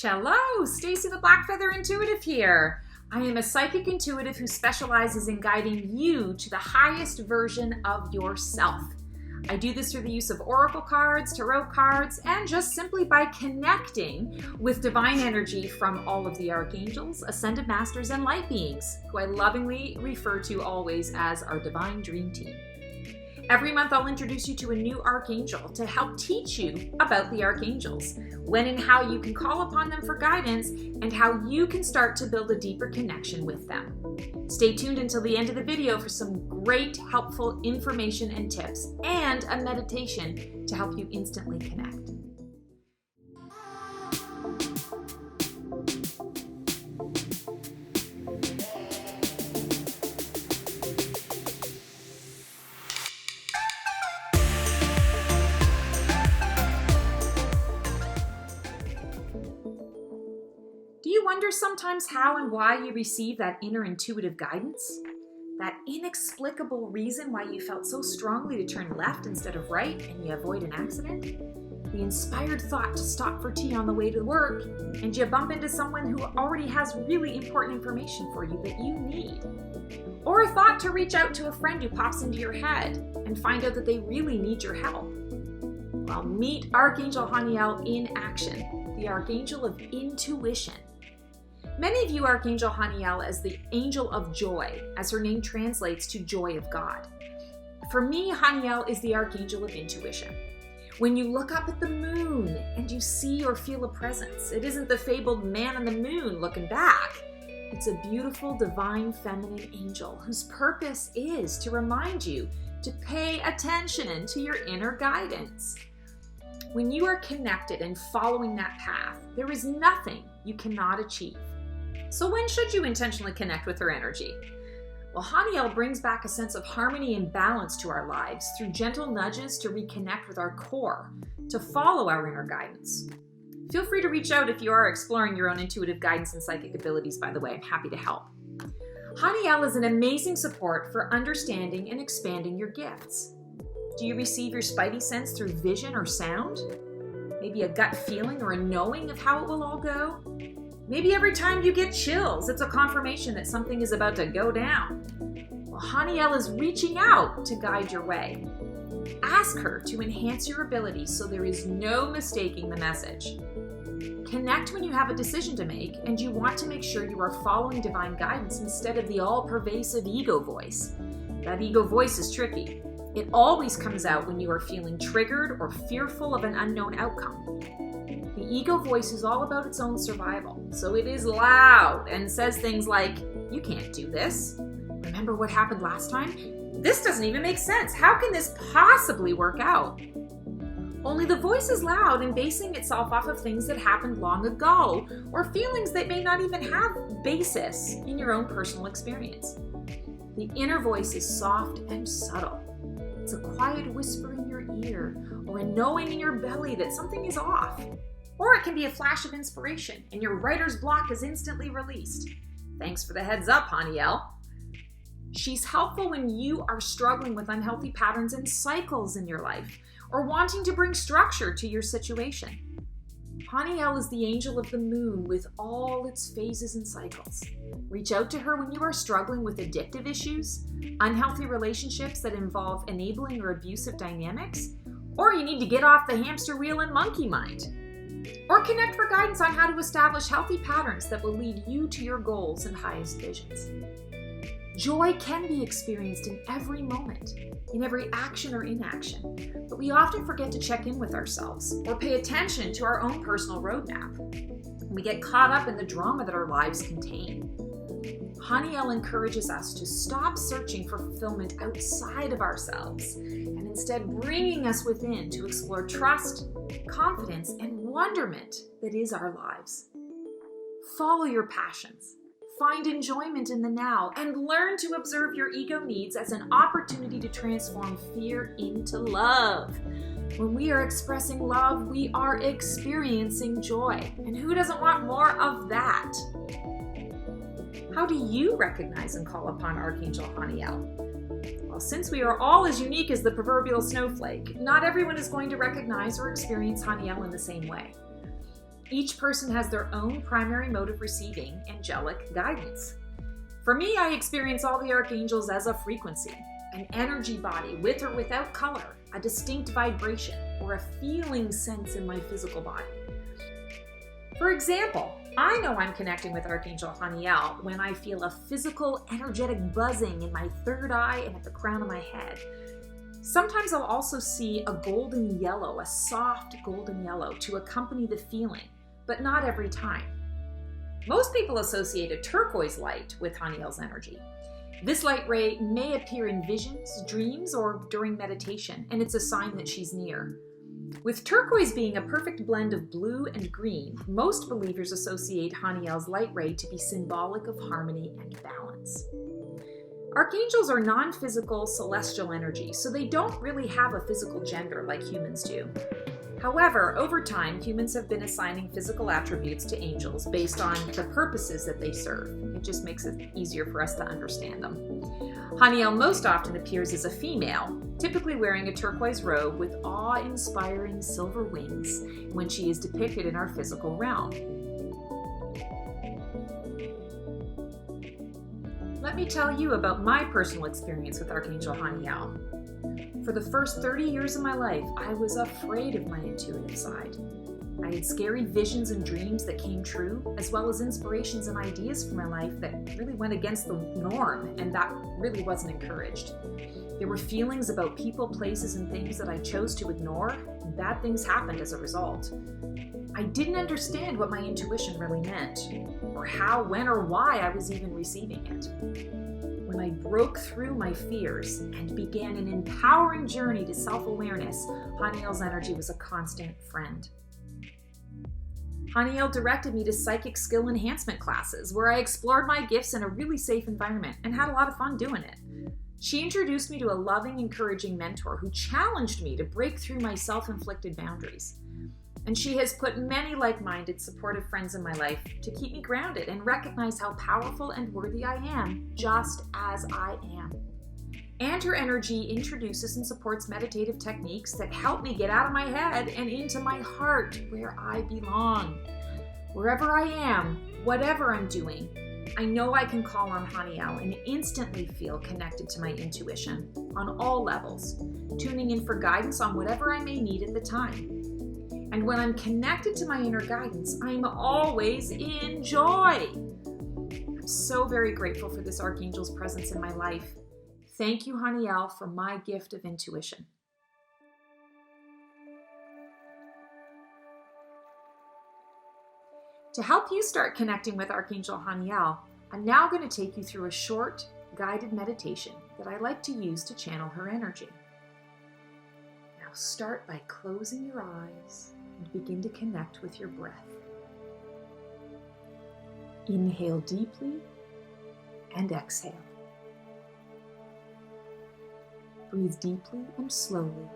Hello, Stacy the Black Feather Intuitive here. I am a psychic intuitive who specializes in guiding you to the highest version of yourself. I do this through the use of oracle cards, tarot cards, and just simply by connecting with divine energy from all of the archangels, ascended masters, and light beings, who I lovingly refer to always as our divine dream team. Every month I'll introduce you to a new archangel to help teach you about the archangels, when and how you can call upon them for guidance, and how you can start to build a deeper connection with them. Stay tuned until the end of the video for some great helpful information and tips, and a meditation to help you instantly connect. Do you wonder sometimes how and why you receive that inner intuitive guidance? That inexplicable reason why you felt so strongly to turn left instead of right and you avoid an accident? The inspired thought to stop for tea on the way to work and you bump into someone who already has really important information for you that you need? Or a thought to reach out to a friend who pops into your head and find out that they really need your help? Well, meet Archangel Haniel in action, the Archangel of Intuition. Many view Archangel Haniel as the angel of joy, as her name translates to joy of God. For me, Haniel is the Archangel of Intuition. When you look up at the moon and you see or feel a presence, it isn't the fabled man on the moon looking back. It's a beautiful, divine, feminine angel whose purpose is to remind you to pay attention to your inner guidance. When you are connected and following that path, there is nothing you cannot achieve. So when should you intentionally connect with her energy? Well, Haniel brings back a sense of harmony and balance to our lives through gentle nudges to reconnect with our core, to follow our inner guidance. Feel free to reach out if you are exploring your own intuitive guidance and psychic abilities, by the way. I'm happy to help. Haniel is an amazing support for understanding and expanding your gifts. Do you receive your spidey sense through vision or sound? Maybe a gut feeling or a knowing of how it will all go? Maybe every time you get chills, it's a confirmation that something is about to go down. Well, Haniel is reaching out to guide your way. Ask her to enhance your abilities so there is no mistaking the message. Connect when you have a decision to make and you want to make sure you are following divine guidance instead of the all-pervasive ego voice. That ego voice is tricky. It always comes out when you are feeling triggered or fearful of an unknown outcome. The ego voice is all about its own survival, so it is loud and says things like, "You can't do this. Remember what happened last time? This doesn't even make sense. How can this possibly work out?" Only the voice is loud and basing itself off of things that happened long ago, or feelings that may not even have basis in your own personal experience. The inner voice is soft and subtle. It's a quiet whisper in your ear, or a knowing in your belly that something is off. Or it can be a flash of inspiration, and your writer's block is instantly released. Thanks for the heads up, Haniel. She's helpful when you are struggling with unhealthy patterns and cycles in your life, or wanting to bring structure to your situation. Haniel is the angel of the moon with all its phases and cycles. Reach out to her when you are struggling with addictive issues, unhealthy relationships that involve enabling or abusive dynamics, or you need to get off the hamster wheel and monkey mind. Or connect for guidance on how to establish healthy patterns that will lead you to your goals and highest visions. Joy can be experienced in every moment, in every action or inaction, but we often forget to check in with ourselves or pay attention to our own personal roadmap. We get caught up in the drama that our lives contain. Haniel encourages us to stop searching for fulfillment outside of ourselves and instead bringing us within to explore trust, confidence, and wonderment that is our lives. Follow your passions, find enjoyment in the now, and learn to observe your ego needs as an opportunity to transform fear into love. When we are expressing love, we are experiencing joy. And who doesn't want more of that? How do you recognize and call upon Archangel Haniel? Well, since we are all as unique as the proverbial snowflake, not everyone is going to recognize or experience Haniel in the same way. Each person has their own primary mode of receiving angelic guidance. For me, I experience all the archangels as a frequency, an energy body with or without color, a distinct vibration, or a feeling sense in my physical body. For example, I know I'm connecting with Archangel Haniel when I feel a physical, energetic buzzing in my third eye and at the crown of my head. Sometimes I'll also see a golden yellow, a soft golden yellow, to accompany the feeling, but not every time. Most people associate a turquoise light with Haniel's energy. This light ray may appear in visions, dreams, or during meditation, and it's a sign that she's near. With turquoise being a perfect blend of blue and green, most believers associate Haniel's light ray to be symbolic of harmony and balance. Archangels are non-physical celestial energy, so they don't really have a physical gender like humans do. However, over time, humans have been assigning physical attributes to angels based on the purposes that they serve. It just makes it easier for us to understand them. Haniel most often appears as a female, typically wearing a turquoise robe with awe-inspiring silver wings when she is depicted in our physical realm. Let me tell you about my personal experience with Archangel Haniel. For the first 30 years of my life, I was afraid of my intuitive side. I had scary visions and dreams that came true, as well as inspirations and ideas for my life that really went against the norm, and that really wasn't encouraged. There were feelings about people, places, and things that I chose to ignore, and bad things happened as a result. I didn't understand what my intuition really meant, or how, when, or why I was even receiving it. When I broke through my fears and began an empowering journey to self-awareness, Haniel's energy was a constant friend. Haniel directed me to psychic skill enhancement classes where I explored my gifts in a really safe environment and had a lot of fun doing it. She introduced me to a loving, encouraging mentor who challenged me to break through my self-inflicted boundaries. And she has put many like-minded, supportive friends in my life to keep me grounded and recognize how powerful and worthy I am, just as I am. And her energy introduces and supports meditative techniques that help me get out of my head and into my heart where I belong. Wherever I am, whatever I'm doing, I know I can call on Haniel and instantly feel connected to my intuition on all levels, tuning in for guidance on whatever I may need at the time. And when I'm connected to my inner guidance, I'm always in joy. I'm so very grateful for this Archangel's presence in my life. Thank you, Haniel, for my gift of intuition. To help you start connecting with Archangel Haniel, I'm now going to take you through a short, guided meditation that I like to use to channel her energy. Now start by closing your eyes and begin to connect with your breath. Inhale deeply and exhale. Breathe deeply and slowly.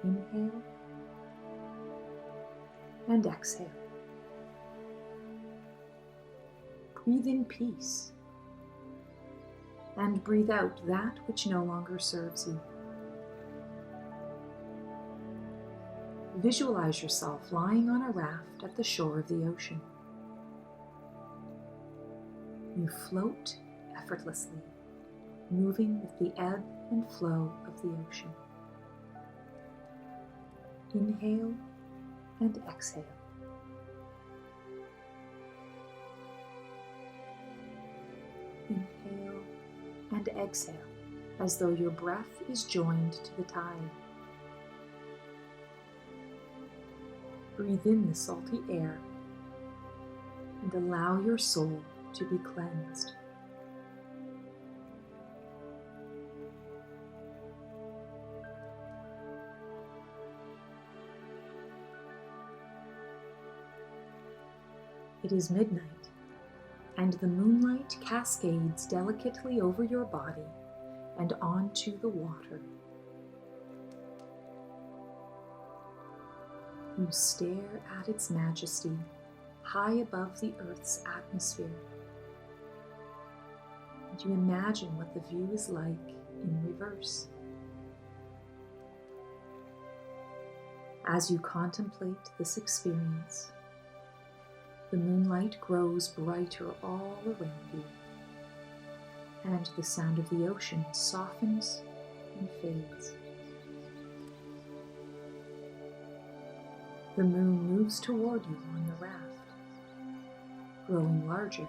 Inhale and exhale. Breathe in peace and breathe out that which no longer serves you. Visualize yourself lying on a raft at the shore of the ocean. You float effortlessly, moving with the ebb and flow of the ocean. Inhale and exhale. Inhale and exhale as though your breath is joined to the tide. Breathe in the salty air and allow your soul to be cleansed. It is midnight, and the moonlight cascades delicately over your body and onto the water. You stare at its majesty high above the Earth's atmosphere, and you imagine what the view is like in reverse. As you contemplate this experience, the moonlight grows brighter all around you, and the sound of the ocean softens and fades. The moon moves toward you on the raft, growing larger.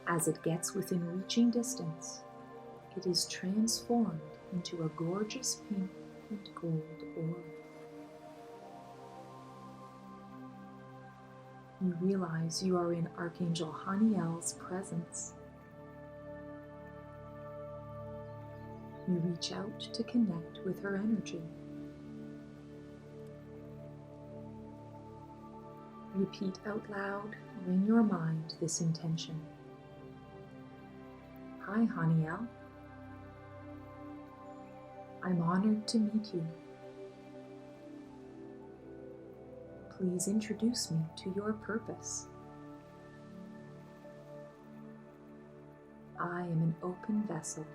As it gets within reaching distance, it is transformed into a gorgeous pink and gold orb. You realize you are in Archangel Haniel's presence. You reach out to connect with her energy. Repeat out loud or in your mind this intention. Hi, Haniel. I'm honored to meet you. Please introduce me to your purpose. I am an open vessel,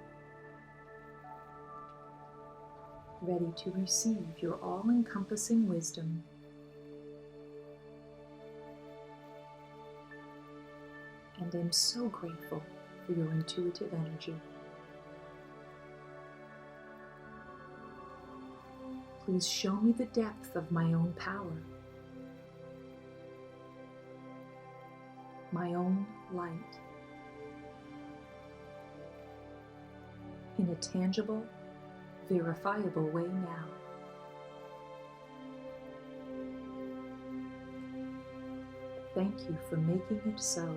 ready to receive your all-encompassing wisdom. And I'm so grateful for your intuitive energy. Please show me the depth of my own power, my own light, in a tangible, verifiable way now. Thank you for making it so.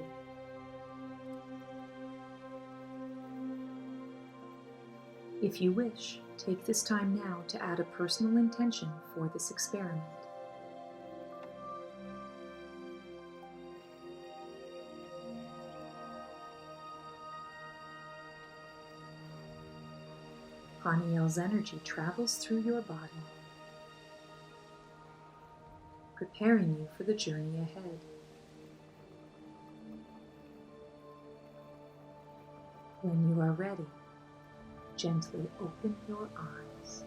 If you wish, take this time now to add a personal intention for this experiment. Haniel's energy travels through your body, preparing you for the journey ahead. When you are ready, gently open your eyes.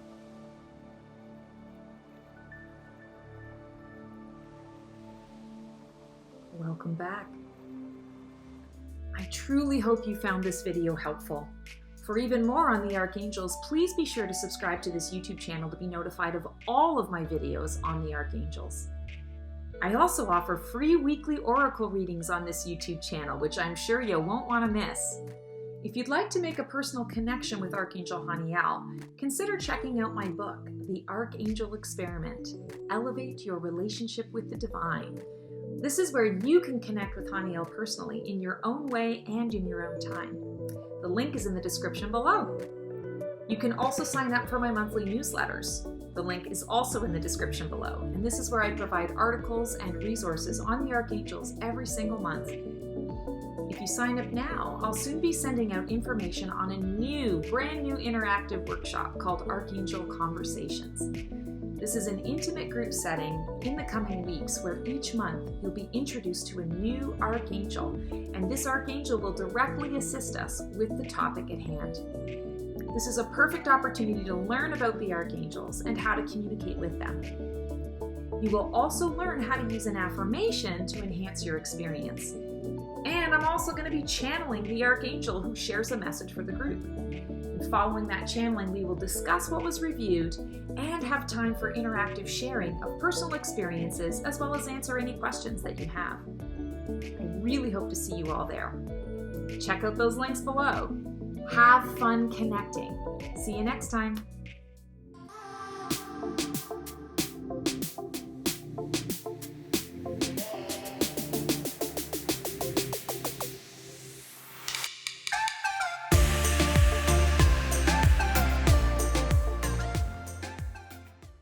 Welcome back. I truly hope you found this video helpful. For even more on the Archangels, please be sure to subscribe to this YouTube channel to be notified of all of my videos on the Archangels. I also offer free weekly oracle readings on this YouTube channel, which I'm sure you won't want to miss. If you'd like to make a personal connection with Archangel Haniel, consider checking out my book, The Archangel Experiment: Elevate Your Relationship with the Divine. This is where you can connect with Haniel personally in your own way and in your own time. The link is in the description below. You can also sign up for my monthly newsletters. The link is also in the description below, and this is where I provide articles and resources on the Archangels every single month. If you sign up now, I'll soon be sending out information on a brand new interactive workshop called Archangel Conversations. This is an intimate group setting in the coming weeks where each month you'll be introduced to a new Archangel, and this Archangel will directly assist us with the topic at hand. This is a perfect opportunity to learn about the Archangels and how to communicate with them. You will also learn how to use an affirmation to enhance your experience. And I'm also going to be channeling the Archangel who shares a message for the group. And following that channeling, we will discuss what was reviewed and have time for interactive sharing of personal experiences, as well as answer any questions that you have. I really hope to see you all there. Check out those links below. Have fun connecting. See you next time.